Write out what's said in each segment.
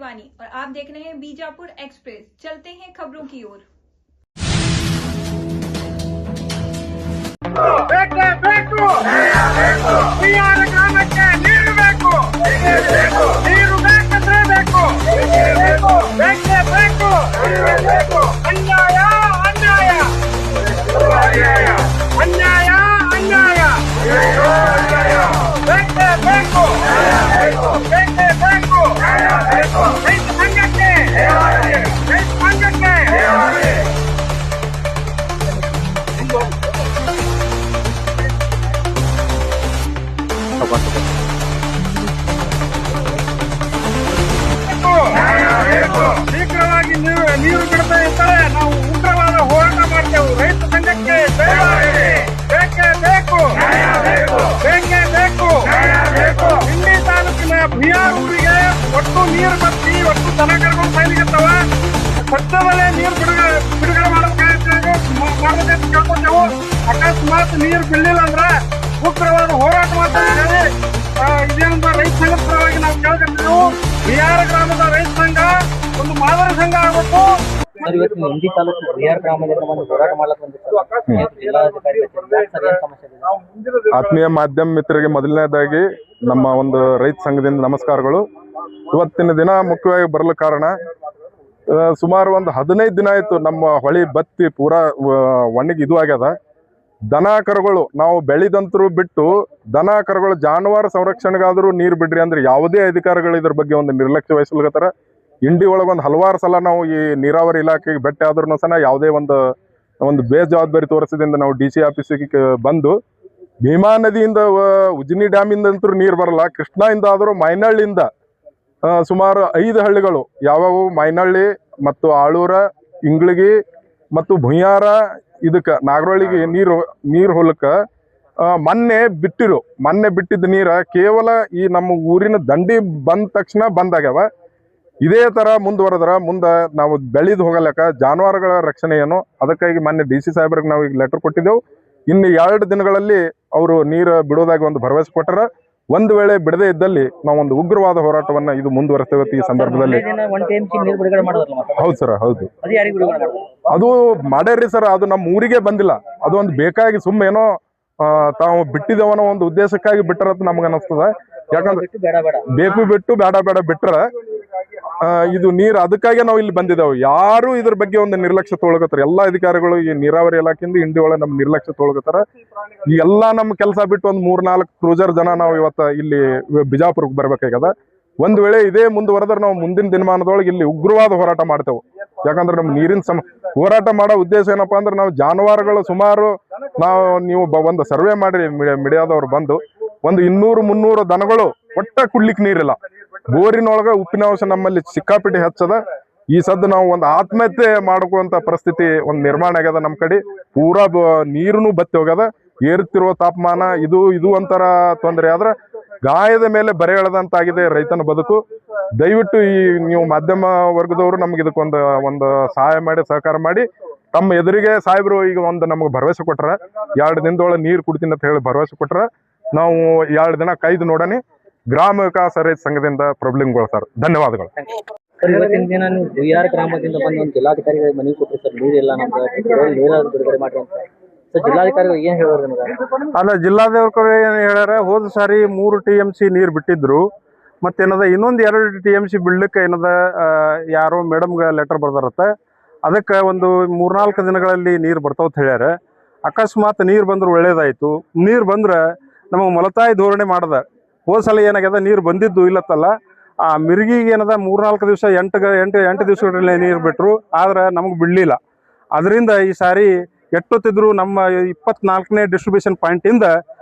शिवानी और आप देख रहे हैं बीजापुर एक्सप्रेस। चलते हैं खबरों की ओर। ಶೀಘ್ರವಾಗಿ ನೀರು ಬಿಡ್ತಾ ಇದ್ದರೆ ನಾವು ಉಗ್ರವಾದ ಹೋರಾಟ ಮಾಡ್ತೇವೆ. ರೈತ ಸಂಘಕ್ಕೆ ಬೇಕೇ ಬೇಕು, ಬೇಕೇ ಬೇಕು. ಇಂಡಿ ತಾಲೂಕಿನ ಬಿಆರ್ ಊರಿಗೆ ಒಟ್ಟು ನೀರು ಬತ್ತಿ ಒಟ್ಟು ದನ ಕರ್ಕೊಂಡು ಸೈನಿಕತ್ತವ ಸದ್ಯದಲ್ಲೇ ನೀರು ಬಿಡುಗಡೆ ಮಾಡಬೇಕಂತ ಕೇಳ್ಕೊತೇವೆ. ಅಕಸ್ಮಾತ್ ನೀರು ಬಿಡಲಿಲ್ಲ ಅಂದ್ರೆ ಉಗ್ರವಾದ ಹೋರಾಟ ಮಾಡ್ತೇವೆ. ಇದೇನಂತ ರೈತ ಸಂಘದ ಪರವಾಗಿ ನಾವು ಕೇಳ್ಕೊತೀವಿ. ಬಿಆರ್ ಗ್ರಾಮದ ರೈತ ಸಂಘ ಒಂದು ಮಾದರಿ ಸಂಘ ಆಗಬೇಕು. ಇಂಡಿ ತಾಲೂಕು ಬಿಆರ್ ಗ್ರಾಮದಿಂದ ಒಂದು ಹೋರಾಟ ಆತ್ಮೀಯ ಮಾಧ್ಯಮ ಮಿತ್ರರಿಗೆ ಮೊದಲನೇದಾಗಿ ನಮ್ಮ ಒಂದು ರೈತ ಸಂಘದಿಂದ ನಮಸ್ಕಾರಗಳು. ಇವತ್ತಿನ ದಿನ ಮುಖ್ಯವಾಗಿ ಬರಲು ಕಾರಣ, ಸುಮಾರು ಒಂದು 15 ದಿನ ಆಯ್ತು ನಮ್ಮ ಹೊಳಿ ಬತ್ತಿ ಪೂರಾ ಒಣಗಿ ಇದು ಆಗ್ಯದ. ದನ ಕರುಗಳು ನಾವು ಬೆಳೆದಂತರೂ ಬಿಟ್ಟು ದನ ಕರುಗಳು ಜಾನುವಾರು ಸಂರಕ್ಷಣೆಗಾದರೂ ನೀರು ಬಿಡ್ರಿ ಅಂದ್ರೆ ಯಾವುದೇ ಅಧಿಕಾರಿಗಳು ಇದ್ರ ಬಗ್ಗೆ ಒಂದು ನಿರ್ಲಕ್ಷ್ಯ ವಹಿಸ್ಲಿಕತ್ತಾರ. ಇಂಡಿ ಒಳಗೊಂದು ಹಲವಾರು ಸಲ ನಾವು ಈ ನೀರಾವರಿ ಇಲಾಖೆಗೆ ಭೇಟಿ ಆದ್ರೂ ಸಹ ಯಾವುದೇ ಒಂದು ಬೇಜವಾಬ್ದಾರಿ ತೋರಿಸಿದಿಂದ ನಾವು DC ಆಫೀಸಿಗೆ ಬಂದು ಭೀಮಾ ನದಿಯಿಂದ ಉಜಿನಿ ಡ್ಯಾಮಿಂದಂತೂ ನೀರು ಬರಲ್ಲ. ಕೃಷ್ಣಾಯಿಂದ ಆದರೂ ಮೈನಹಳ್ಳಿಯಿಂದ ಸುಮಾರು 5 ಹಳ್ಳಿಗಳು ಯಾವ್ಯಾವು ಮೈನಹಳ್ಳಿ ಮತ್ತು ಆಳೂರ, ಇಂಗ್ಳಿಗಿ ಮತ್ತು ಭುಯ್ಯಾರ ಇದಕ್ಕೆ ನಾಗರಹೊಳಿಗೆ ನೀರು ಹೊಲಕ್ಕೆ ಮೊನ್ನೆ ಬಿಟ್ಟಿದ್ದ ನೀರ ಕೇವಲ ಈ ನಮ್ಮ ಊರಿನ ದಂಡಿ ಬಂದ ತಕ್ಷಣ ಬಂದಾಗ್ಯಾವ. ಇದೇ ತರ ಮುಂದುವರೆದ್ರ ಮುಂದೆ ನಾವು ಬೆಳೆದು ಹೋಗಲಕ್ಕ ಜಾನುವಾರುಗಳ ರಕ್ಷಣೆ ಏನು, ಅದಕ್ಕಾಗಿ ಮೊನ್ನೆ DC ಸಾಹೇಬ್ರಿಗೆ ನಾವು ಈಗ ಲೆಟರ್ ಕೊಟ್ಟಿದ್ದೆವು. ಇನ್ನು 2 ದಿನಗಳಲ್ಲಿ ಅವರು ನೀರು ಬಿಡೋದಾಗಿ ಒಂದು ಭರವಸೆ ಕೊಟ್ಟರ. ಒಂದು ವೇಳೆ ಬಿಡದೇ ಇದ್ದಲ್ಲಿ ನಾವು ಒಂದು ಉಗ್ರವಾದ ಹೋರಾಟವನ್ನ ಇದು ಮುಂದುವರೆಸ್ತೇವೆ. ಈ ಸಂದರ್ಭದಲ್ಲಿ ಹೌದು ಸರ್, ಹೌದು ಅದು ಮಾಡ್ಯಾರ್ರಿ ಸರ್. ಅದು ನಮ್ಮ ಊರಿಗೆ ಬಂದಿಲ್ಲ, ಅದು ಒಂದು ಬೇಕಾಗಿ ಸುಮ್ಮನೇನೋ ತಾವು ಬಿಟ್ಟಿದ್ದೇವನೋ ಒಂದು ಉದ್ದೇಶಕ್ಕಾಗಿ ಬಿಟ್ಟರತ್ ನಮ್ಗೆ ಅನಿಸ್ತದ. ಯಾಕಂದ್ರೆ ಬೇಕು ಬಿಟ್ಟು ಬೇಡ ಬಿಟ್ರ ಇದು ನೀರು ಅದಕ್ಕಾಗಿ ನಾವು ಇಲ್ಲಿ ಬಂದಿದ್ದೇವೆ. ಯಾರು ಇದ್ರ ಬಗ್ಗೆ ಒಂದು ನಿರ್ಲಕ್ಷ್ಯ ತೊಗೊಳಕತ್ತಾರ. ಎಲ್ಲಾ ಅಧಿಕಾರಿಗಳು ಈ ನೀರಾವರಿ ಇಲಾಖೆಯಿಂದ ಇಂಡಿ ಒಳಗೆ ನಮ್ ನಿರ್ಲಕ್ಷ್ಯ ತೊಗೊಳಕತ್ತಾರ. ಈ ಎಲ್ಲಾ ನಮ್ಮ ಕೆಲಸ ಬಿಟ್ಟು ಒಂದು 3-4 ಕ್ರೂಸರ್ ಜನ ನಾವು ಇವತ್ತ ಇಲ್ಲಿ ಬಿಜಾಪುರಕ್ಕೆ ಬರ್ಬೇಕಾಗ್ಯದ. ಒಂದ್ ವೇಳೆ ಇದೇ ಮುಂದುವರೆದ್ರೆ ನಾವು ಮುಂದಿನ ದಿನಮಾನದೊಳಗೆ ಇಲ್ಲಿ ಉಗ್ರವಾದ ಹೋರಾಟ ಮಾಡ್ತೇವೆ. ಯಾಕಂದ್ರೆ ನಮ್ ನೀರಿನ ಹೋರಾಟ ಮಾಡೋ ಉದ್ದೇಶ ಏನಪ್ಪಾ ಅಂದ್ರೆ ನಾವು ಜಾನುವಾರುಗಳು ಸುಮಾರು ನೀವು ಒಂದು ಸರ್ವೆ ಮಾಡ್ರಿ ಮೀಡಿಯಾದವ್ರು ಬಂದು ಒಂದು 200-300 ದನಗಳು ಒಟ್ಟ ಕುಡ್ಲಿಕ್ಕೆ ನೀರಿಲ್ಲ. ಬೋರಿನೊಳಗ ಉಪ್ಪಿನಾಂಶ ನಮ್ಮಲ್ಲಿ ಸಿಕ್ಕಾಪಿಟ್ಟಿ ಹೆಚ್ಚದ. ಈ ಸದ್ದು ನಾವು ಒಂದು ಆತ್ಮಹತ್ಯೆ ಮಾಡ್ಕೋಂತ ಪರಿಸ್ಥಿತಿ ಒಂದು ನಿರ್ಮಾಣ ಆಗ್ಯದ. ನಮ್ಮ ಕಡೆ ಪೂರಾ ನೀರುನು ಬತ್ತಿ ಹೋಗ್ಯದ. ಏರುತ್ತಿರುವ ತಾಪಮಾನ ಇದು ಒಂಥರ ತೊಂದರೆ ಆದ್ರೆ ಗಾಯದ ಮೇಲೆ ಬರೆ ಎಳೆದಂತಾಗಿದೆ ರೈತನ ಬದುಕು. ದಯವಿಟ್ಟು ಈ ನೀವು ಮಾಧ್ಯಮ ವರ್ಗದವರು ನಮ್ಗೆ ಇದಕ್ಕೊಂದು ಸಹಾಯ ಮಾಡಿ ಸಹಕಾರ ಮಾಡಿ. ತಮ್ಮ ಎದುರಿಗೆ ಸಾಹೇಬ್ರು ಈಗ ಒಂದು ನಮ್ಗೆ ಭರವಸೆ ಕೊಟ್ರ, 2 ದಿನದೊಳಗೆ ನೀರು ಕುಡ್ತೀನಿ ಅಂತ ಹೇಳಿ ಭರವಸೆ ಕೊಟ್ರ. ನಾವು 2 ದಿನ ಕಾಯ್ದು ನೋಡನಿ. ಗ್ರಾಮ ವಿಕಾಸ ರೈತ ಸಂಘದಿಂದ ಪ್ರಾಬ್ಲಮ್ಗಳು ಸರ್. ಧನ್ಯವಾದಗಳು. ಇವತ್ತಿನ ದಿನ ನೀವು ಬಿಆರ್ ಗ್ರಾಮದಿಂದ ಬಂದು ಒಂದು ಜಿಲ್ಲಾಧಿಕಾರಿಗಳಿಗೆ ಮನವಿ ಕೊಟ್ಟರೆ ಸರ್, ನೀರಿಲ್ಲ ನಮ್ಗೆ ನೀರಾವರಿ ಬಿಡುಗಡೆ ಮಾಡಿ ಅಂತ. ಸರ್, ಜಿಲ್ಲಾಧಿಕಾರಿಗಳು ಏನ್ ಹೇಳೋರು ನಿಮ್ಗೆ? ಅಲ್ಲ, ಜಿಲ್ಲಾಧಿಕಾರಿಗಳು ಏನ್ ಹೇಳ್ಯಾರ, ಹೋದ ಸಾರಿ 3 TMC ನೀರು ಬಿಟ್ಟಿದ್ರು. ಮತ್ತೇನದ ಇನ್ನೊಂದು 2 TMC ಬಿಡ್ಲಿಕ್ಕೆ ಏನದ ಯಾರೋ ಮೇಡಮ್ಗೆ ಲೆಟರ್ ಬರ್ದಾರತ್ತೆ. ಅದಕ್ಕೆ ಒಂದು 3-4 ದಿನಗಳಲ್ಲಿ ನೀರು ಬರ್ತಾವ ಹೇಳ್ಯಾರ. ಅಕಸ್ಮಾತ್ ನೀರು ಬಂದ್ರೆ ಒಳ್ಳೇದಾಯ್ತು. ನೀರು ಬಂದ್ರೆ ನಮಗೆ ಮಲತಾಯಿ ಧೋರಣೆ ಮಾಡ್ದ. ಹೋದ ಸಲ ಏನಾಗ್ಯದ, ನೀರು ಬಂದಿದ್ದು ಇಲ್ಲತ್ತಲ್ಲ, ಆ ಮಿರ್ಗಿಗೆ ಏನದ 3-4 ದಿವಸ 8 ದಿವಸಗಳಲ್ಲಿ ನೀರು ಬಿಟ್ರು, ಆದ್ರೆ ನಮಗೆ ಬಿಡಲಿಲ್ಲ. ಅದರಿಂದ ಈ ಸಾರಿ ಎಷ್ಟೊತ್ತಿದ್ರು ನಮ್ಮ 24ನೇ ಡಿಸ್ಟ್ರಿಬ್ಯೂಷನ್ ಪಾಯಿಂಟಿಂದ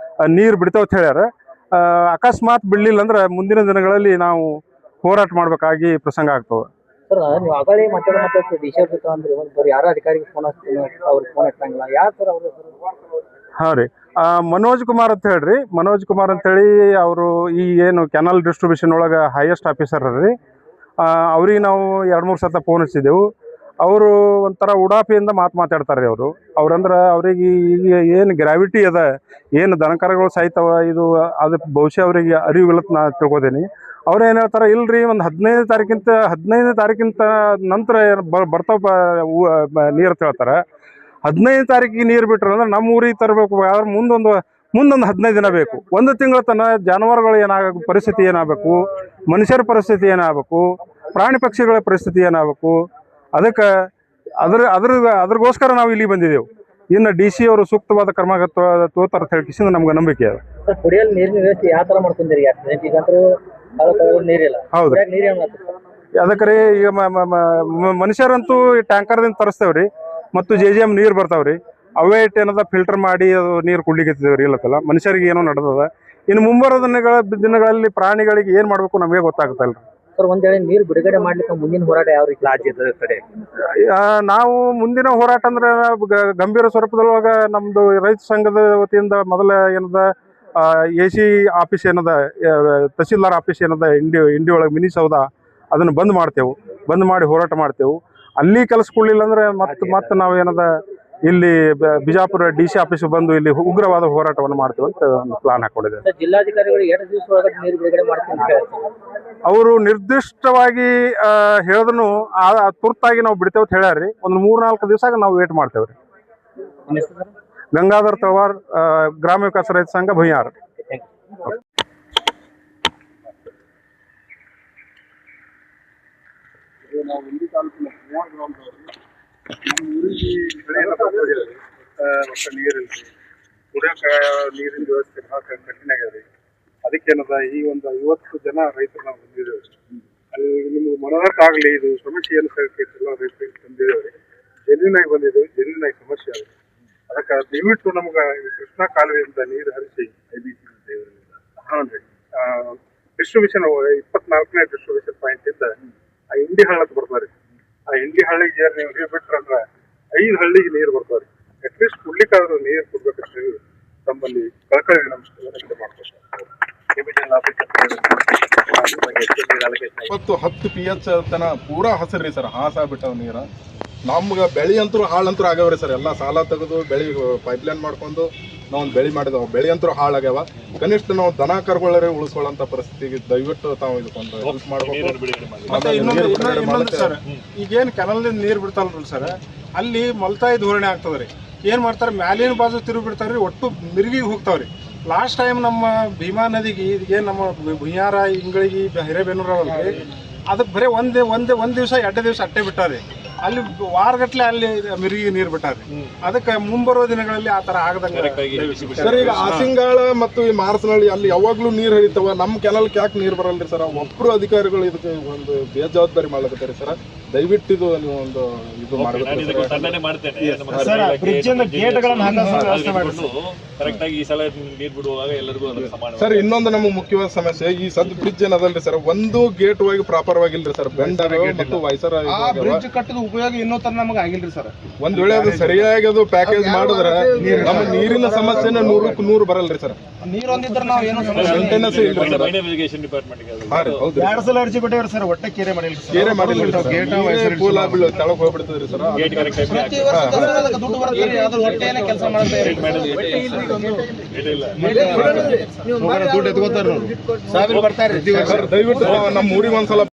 ನೀರು ಬಿಡ್ತಾವತ್ ಹೇಳ್ಯಾರ. ಅಕಸ್ಮಾತ್ ಬಿಡಲಿಲ್ಲ ಅಂದ್ರೆ ಮುಂದಿನ ದಿನಗಳಲ್ಲಿ ನಾವು ಹೋರಾಟ ಮಾಡಬೇಕಾಗಿ ಪ್ರಸಂಗ ಆಗ್ತವೆ. ಸರ್, ನೀವು ಆಗಲೇ ಮತ್ತೆ ಡಿಶರ್ ಅಂದ್ರೆ ಬರೀ ಯಾರ ಅಧಿಕಾರಿಗೆ ಫೋನ್ ಹಚ್ತೀನಿ, ಅವ್ರಿಗೆ ಫೋನ್ ಹಚ್ಚಂಗಿಲ್ಲ, ಯಾರು ಸರ್ ಅವರು? ಹಾಂ ರೀ, ಮನೋಜ್ ಕುಮಾರ್ ಅಂತ ಹೇಳ್ರಿ. ಮನೋಜ್ ಕುಮಾರ್ ಅಂತೇಳಿ ಅವರು ಈ ಏನು ಕೆನಲ್ ಡಿಸ್ಟ್ರಿಬ್ಯೂಷನ್ ಒಳಗೆ ಹೈಯೆಸ್ಟ್ ಆಫೀಸರ್ ರೀ. ಅವ್ರಿಗೆ ನಾವು 2-3 ಸತ ಫೋನ್ ಹಚ್ಚಿದ್ದೆವು. ಅವರು ಒಂಥರ ಉಡಾಪಿಯಿಂದ ಮಾತಾಡ್ತಾರೆ ಅವರು. ಅವ್ರಂದ್ರೆ ಅವ್ರಿಗೆ ಈಗ ಏನು ಗ್ರಾವಿಟಿ ಅದ, ಏನು ದನಕರಗಳು ಸಾಯ್ತವ, ಇದು ಅದು ಬಹುಶಃ ಅವರಿಗೆ ಅರಿವಿಲ್ಲತ್ ನಾ ತಿಳ್ಕೊತೀನಿ. ಅವ್ರು ಏನು ಹೇಳ್ತಾರೆ, ಇಲ್ರಿ ಒಂದು 15ನೇ ತಾರೀಕಿಂತ ನಂತರ ಬರ್ತಾವ ನೀರು ಅಂತ ಹೇಳ್ತಾರೆ. 15ನೇ ತಾರೀಕಿಗೆ ನೀರು ಬಿಟ್ರೆ ಅಂದ್ರೆ ನಮ್ಮ ಊರಿಗೆ ತರಬೇಕು ಆದ್ರೆ ಮುಂದೊಂದು 15 ದಿನ ಬೇಕು. ಒಂದು ತಿಂಗಳ ತನಕ ಜಾನುವಾರುಗಳು ಏನಾಗಬೇಕು, ಪರಿಸ್ಥಿತಿ ಏನಾಗಬೇಕು, ಮನುಷ್ಯರ ಪರಿಸ್ಥಿತಿ ಏನಾಗಬೇಕು, ಪ್ರಾಣಿ ಪಕ್ಷಿಗಳ ಪರಿಸ್ಥಿತಿ ಏನಾಗಬೇಕು, ಅದಕ್ಕೆ ಅದ್ರಗೋಸ್ಕರ ನಾವು ಇಲ್ಲಿ ಬಂದಿದ್ದೆವು. ಇನ್ನು DC ಅವರು ಸೂಕ್ತವಾದ ಕ್ರಮ ತೋತಾರ ಅಂತ ಹೇಳಿ ನಮ್ಗೆ ನಂಬಿಕೆ ಅದ. ಸರ್ ಕುಡಿಯಲು ನೀರಿನ ವ್ಯವಸ್ಥೆ ಯಾವ ತರ ಮಾಡ್ಕೊಂಡಿರಿ? ಈಗಂತೂ ನೀರಿಲ್ಲ. ಹೌದು, ಅದಕ್ಕೆ ಈಗ ಮನುಷ್ಯರಂತೂ ಟ್ಯಾಂಕರ್ದಿಂದ ತರಿಸ್ತೇವ್ರಿ, ಮತ್ತು JJM ನೀರು ಬರ್ತಾವ್ರಿ. ಅವೇ ಏನದ ಫಿಲ್ಟರ್ ಮಾಡಿ ಅದು ನೀರು ಕುಡ್ಲಿಕ್ಕೆ ಇಲ್ಲತ್ತಲ್ಲ, ಮನುಷ್ಯರಿಗೆ ಏನೋ ನಡೆದದ. ಇನ್ನು ಮುಂಬರುವ ದಿನಗಳಲ್ಲಿ ಪ್ರಾಣಿಗಳಿಗೆ ಏನ್ ಮಾಡ್ಬೇಕು ನಮಗೆ ಗೊತ್ತಾಗುತ್ತಲ್ರಿ. ಸರ್ ಒಂದ್ ವೇಳೆ ನೀರು ಬಿಡುಗಡೆ ಮಾಡ್ಲಿಕ್ಕೆ ಮುಂದಿನ ಹೋರಾಟ ಯಾವ ರೀತಿ ರಾಜ್ಯದ ಕಡೆ? ನಾವು ಮುಂದಿನ ಹೋರಾಟ ಅಂದ್ರೆ ಗಂಭೀರ ಸ್ವರೂಪದೊಳಗ ನಮ್ದು ರೈತ ಸಂಘದ ವತಿಯಿಂದ ಮೊದಲ ಏನದ AC ಆಫೀಸ್ ಏನದ, ತಹಸೀಲ್ದಾರ್ ಆಫೀಸ್ ಏನದ ಇಂಡಿ ಒಳಗೆ ಮಿನಿ ಸೌಧ, ಅದನ್ನು ಬಂದ್ ಮಾಡಿ ಹೋರಾಟ ಮಾಡ್ತೇವೆ. ಅಲ್ಲಿ ಕೆಲಸ ಕೊಡ್ಲಿಲ್ಲ ಅಂದ್ರೆ ಮತ್ತೆ ನಾವು ಏನದ ಇಲ್ಲಿ ಬಿಜಾಪುರ DC ಆಫೀಸ್ ಬಂದು ಇಲ್ಲಿ ಉಗ್ರವಾದ ಹೋರಾಟವನ್ನು ಮಾಡ್ತೀವಿ ಅಂತ ಒಂದು ಪ್ಲಾನ್ ಹಾಕೊಂಡಿದ್ದಾರೆ. ಜಿಲ್ಲಾಧಿಕಾರಿಗಳು 2 ದಿವಸ ಒಳಗಡೆ ನೀರು ಬಿಡುಗಡೆ ಮಾಡ್ತೀನಿ ಅವರು ನಿರ್ದಿಷ್ಟವಾಗಿ ಹೇಳಿದ್ರು ತುರ್ತಾಗಿ ನಾವು ಬಿಡ್ತೇವೆ ಅಂತ ಹೇಳ್ಯಾರ್ರಿ. ಒಂದು 3-4 ದಿವಸ ನಾವು ವೇಟ್ ಮಾಡ್ತೇವ್ರಿ. ಗಂಗಾಧರ್ ತಳವಾರ್, ಗ್ರಾಮ ವಿಕಾಸ ರೈತ ಸಂಘ, ಭುಯ್ಯಾರ್. ನೀರಿನ ವ್ಯವಸ್ಥೆ ಬಹಳ ಕಠಿಣ ಆಗ್ಯದ್ರಿ. ಅದಕ್ಕೇನದ ಈ ಒಂದು 50 ಜನ ರೈತರು ನಾವು ಬಂದಿದ್ದೇವೆ. ಅಲ್ಲಿ ನಿಮ್ಗೆ ಮನದಟ್ಟಾಗಲಿ ಇದು ಸಮಸ್ಯೆ ಏನು ಎಲ್ಲ ರೈತರಿಗೆ ತಂದಿದ್ದೇವೆ. ಜೆನ್ಯೂನ್ ಆಗಿ ಬಂದಿದ್ದೇವೆ, ಜೆನ್ಯೂನ್ ಆಗಿ ಸಮಸ್ಯೆ ಆಗಿದೆ. ಅದಕ್ಕೆ ದಯವಿಟ್ಟು ನಮ್ಗೆ ಕೃಷ್ಣಾ ಕಾಲುವೆಯಿಂದ ನೀರು ಹರಿಸಿ IBC ಡಿಸ್ಟ್ರಿಬ್ಯೂಷನ್ 24ನೇ ಡಿಸ್ಟ್ರಿಬ್ಯೂಷನ್ ಪಾಯಿಂಟ್ ಇಂದ ಆ ಇಂಡಿ ಹಳ್ಳಕ್ಕೆ ಬರ್ತಾರೆ. ಆ ಇಂಡಿ ಹಳ್ಳಿಗೆ ನೀವು ನೀರು ಬಿಟ್ರಂದ್ರೆ 5 ಹಳ್ಳಿಗೆ ನೀರು ಬರ್ತಾರೆ. ಅಟ್ಲೀಸ್ಟ್ ಕುಡ್ಲಿಕ್ಕಾದ್ರೂ ನೀರು ಕೊಡ್ಬೇಕಂತ ಹೇಳಿ ತಮ್ಮಲ್ಲಿ ಕಳಕಳಿ ನಮಸ್ಕಾರ ಮಾಡ್ತಾರೆ. 10 PH ತನ ಪೂರಾ ಹಸಿರ್ರಿ ಸರ್, ಹಾಸಾಗ್ಬಿಟ್ಟವ್ ನೀರ. ನಮ್ಗೆ ಬೆಳಿ ಅಂತೂ ಹಾಳಂತೂ ಆಗ್ಯಾವ್ರಿ ಸರ್. ಎಲ್ಲ ಸಾಲ ತೆಗೆದು ಬೆಳಿ ಪೈಪ್ಲೈನ್ ಮಾಡ್ಕೊಂಡು ನಾವು ಒಂದು ಬೆಳಿ ಮಾಡಿದೆವು. ಬೆಳಿ ಅಂತೂ ಹಾಳಾಗ್ಯಾವ. ಕನಿಷ್ಠ ನಾವು ದನ ಕರುಗಳೇ ಉಳಿಸ್ಕೊಳ್ಳೋಂಥ ಪರಿಸ್ಥಿತಿಗೆ ದಯವಿಟ್ಟು ತಾವು ಇದಕ್ಕೊಂದು ಹೆಲ್ಪ್ ಮಾಡ್ಬೇಕು ಸರ್. ಈಗೇನು ಕೆನಲ್ದಿಂದ ನೀರು ಬಿಡ್ತಾರಲ್ರಿ ಸರ್, ಅಲ್ಲಿ ಮಲ್ತಾಯಿ ಧೋರಣೆ ಆಗ್ತದ್ರಿ. ಏನ್ ಮಾಡ್ತಾರೆ, ಮ್ಯಾಲಿನ ಬಾಜು ತಿರುಗಿ ಬಿಡ್ತಾರ್ರಿ, ಒಟ್ಟು ಮಿರ್ಗಿಗೆ ಹೋಗ್ತಾವ್ರಿ. ಲಾಸ್ಟ್ ಟೈಮ್ ನಮ್ಮ ಭೀಮಾ ನದಿಗೆ ಏನು ನಮ್ಮ ಭುಯ್ಯಾರ, ಇಂಗಳಿಗೆ, ಹಿರೇಬೇನೂರವಲ್ರಿ, ಅದಕ್ಕೆ ಬರೀ ಒಂದ್ ದಿವಸ 2 ದಿವಸ ಅಟ್ಟೆ ಬಿಟ್ಟಾರಿ. ಅಲ್ಲಿ ವಾರಗಟ್ಲೆ ಅಲ್ಲಿ ಮಿರ್ಗಿ ನೀರು ಬಿಟ್ಟಾರಿ. ಅದಕ್ಕೆ ಮುಂಬರುವ ದಿನಗಳಲ್ಲಿ ಆ ತರ ಆಗದಂಗ ಸರ್. ಈಗ ಆಸಿಂಗಾಳ ಮತ್ತು ಈ ಮಾರ್ಸನಹಳ್ಳಿ ಅಲ್ಲಿ ಯಾವಾಗ್ಲೂ ನೀರು ಹರಿತಾವ. ನಮ್ಮ ಕೆನಲ್ಗೆ ಯಾಕೆ ನೀರು ಬರಲ್ರಿ ಸರ್? ಒಬ್ರು ಅಧಿಕಾರಿಗಳು ಇದಕ್ಕೆ ಒಂದು ಬೇಜವಾಬ್ದಾರಿ ಮಾಡ್ಲಕತ್ತಾರೆ ಸರ್. ದಯವಿಟ್ಟು ಇದು ನೀವು ಒಂದು ಇದು ಸರ್. ಇನ್ನೊಂದು ನಮಗೆ ಮುಖ್ಯವಾದ ಸಮಸ್ಯೆ ಈ ಸದ್ ಬ್ರಿಡ್ಜ್ ಏನದಲ್ರಿ ಸರ್, ಒಂದು ಗೇಟ್ ಹೋಗಿ ಪ್ರಾಪರ್ ಆಗಿಲ್ರಿ ಸರ್. ಬೆಂಡರ್ ಮತ್ತು ವೈಸರ್ ಉಪಯೋಗ ಇನ್ನೂ ತರ ನಮಗೆ ಆಗಿಲ್ರಿ ಸರ್. ಒಂದ್ ವೇಳೆ ಅದು ಸರಿಯಾಗಿ ಅದು ಪ್ಯಾಕೇಜ್ ಮಾಡಿದ್ರೆ ನಮ್ಮ ನೀರಿನ ಸಮಸ್ಯೆನ 100ಕ್ಕೆ 100 ಬರಲ್ರಿ ಸರ್. ನೀರು ಒಂದಿದ್ರೆ ನಾವು ಏನೋ ಮೇಂಟೆನೆನ್ಸ್ ಇಲ್ರಿ ಸರ್. 2 ಸಲ ಅರ್ಜಿ ಕೊಟ್ಟೇವ್ರಿ ಸರ್, ಒಟ್ಟೆ ಕೇರೆ ಮಾಡಿಲ್ಲ ತೆಳಗ್ ಹೋಗ್ಬಿಡ್ತದ್ರಿ ಸರ್. ಪ್ರತಿ ವರ್ಷ ದುಡ್ಡು ಬರ್ತದೆ, ಅದ್ರ ಹೊಟ್ಟೆನೇ ಕೆಲಸ ಮಾಡ್ತಾರೆ. ದುಡ್ಡು ಎತ್ಕೋತಾರ, 1000 ಬರ್ತಾರೆ. ದಯವಿಟ್ಟು ನಮ್ಮ ಊರಿಗೆ ಒಂದ್ಸಲ